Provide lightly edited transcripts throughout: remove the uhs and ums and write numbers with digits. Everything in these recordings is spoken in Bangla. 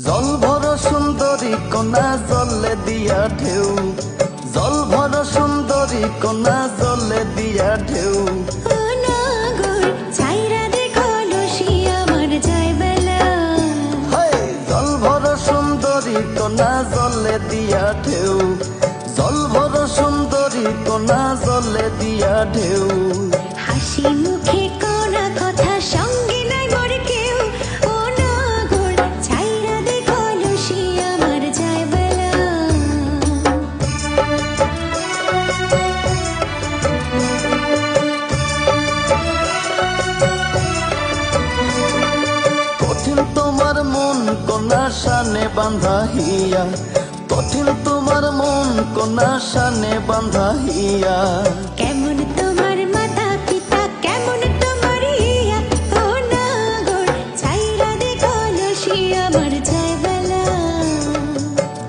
জল ভরা সুন্দরী কন্যা জলে দিয়া ঢেউ, জল ভরা সুন্দরী কন্যা জলে দিয়া ঢেউ। জল ভরা সুন্দরী কন্যা জলে দিয়া ঢেউ, জল ভরা সুন্দরী কন্যা জলে দিয়া ঢেউ। হাসি মুখে কোনা কথা সঙ্গে নাই মোর কেউ। ও নাগর ছাইরা দেখো লুসি আমার যায় বেলা। কঠিন তোমার মন কন্যা শানে বাঁধা হিয়া, কঠিন তোমার মন কন্যা শানে বাঁধা হিয়া। কেমন তোমার মাতা পিতা কেমন তোমার ইয়া। ও নাগর ছাইরা দেখো লুসি আমার যায় বেলা।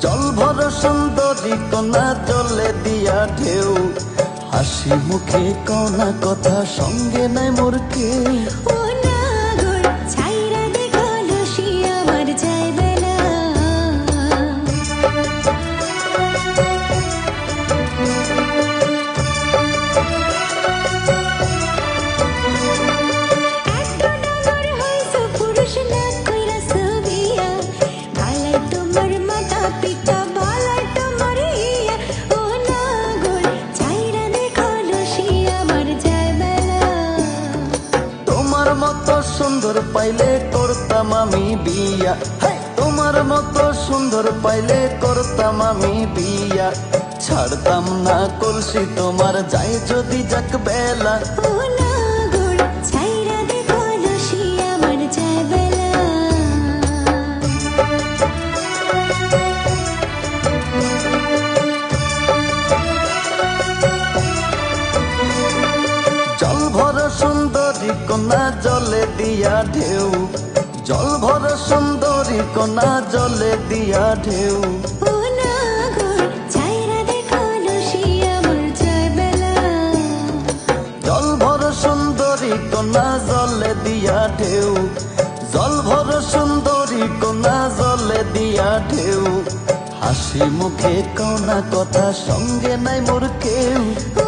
জল ভরা সুন্দরী কন্যা জলে দিয়া ঢেউ, হাসি মুখে কনা কথা সঙ্গে নাই মোর কেউ। ও নাগর ছাইরা দেখো লুসি আমার যায় বেলা। তোমার মতো সুন্দর পাইলে করতাম আমি বিয়া, তোমার মতো সুন্দর পাইলে করতাম আমি বিয়া। ছাড়তাম না কলসি তোমার যায় যদি যাক বেলা। ও নাগর ছাইরা দেখো লুসি আমার যায় বেলা। জল ভরা সুন্দরী কন্যা জলে দিয়া ঢেউ, জল ভরা সুন্দরী কন্যা জলে দিয়া ঢেউ। ও নাগর ছাইরা দেখো লুসি আমার যায় বেলা। জল ভরা সুন্দরী কন্যা জলে দিয়া ঢেউ, জল ভরা সুন্দরী কন্যা জলে দিয়া ঢেউ। হাসি মুখে কনা কথা সঙ্গে নাই মোর কেউ। ও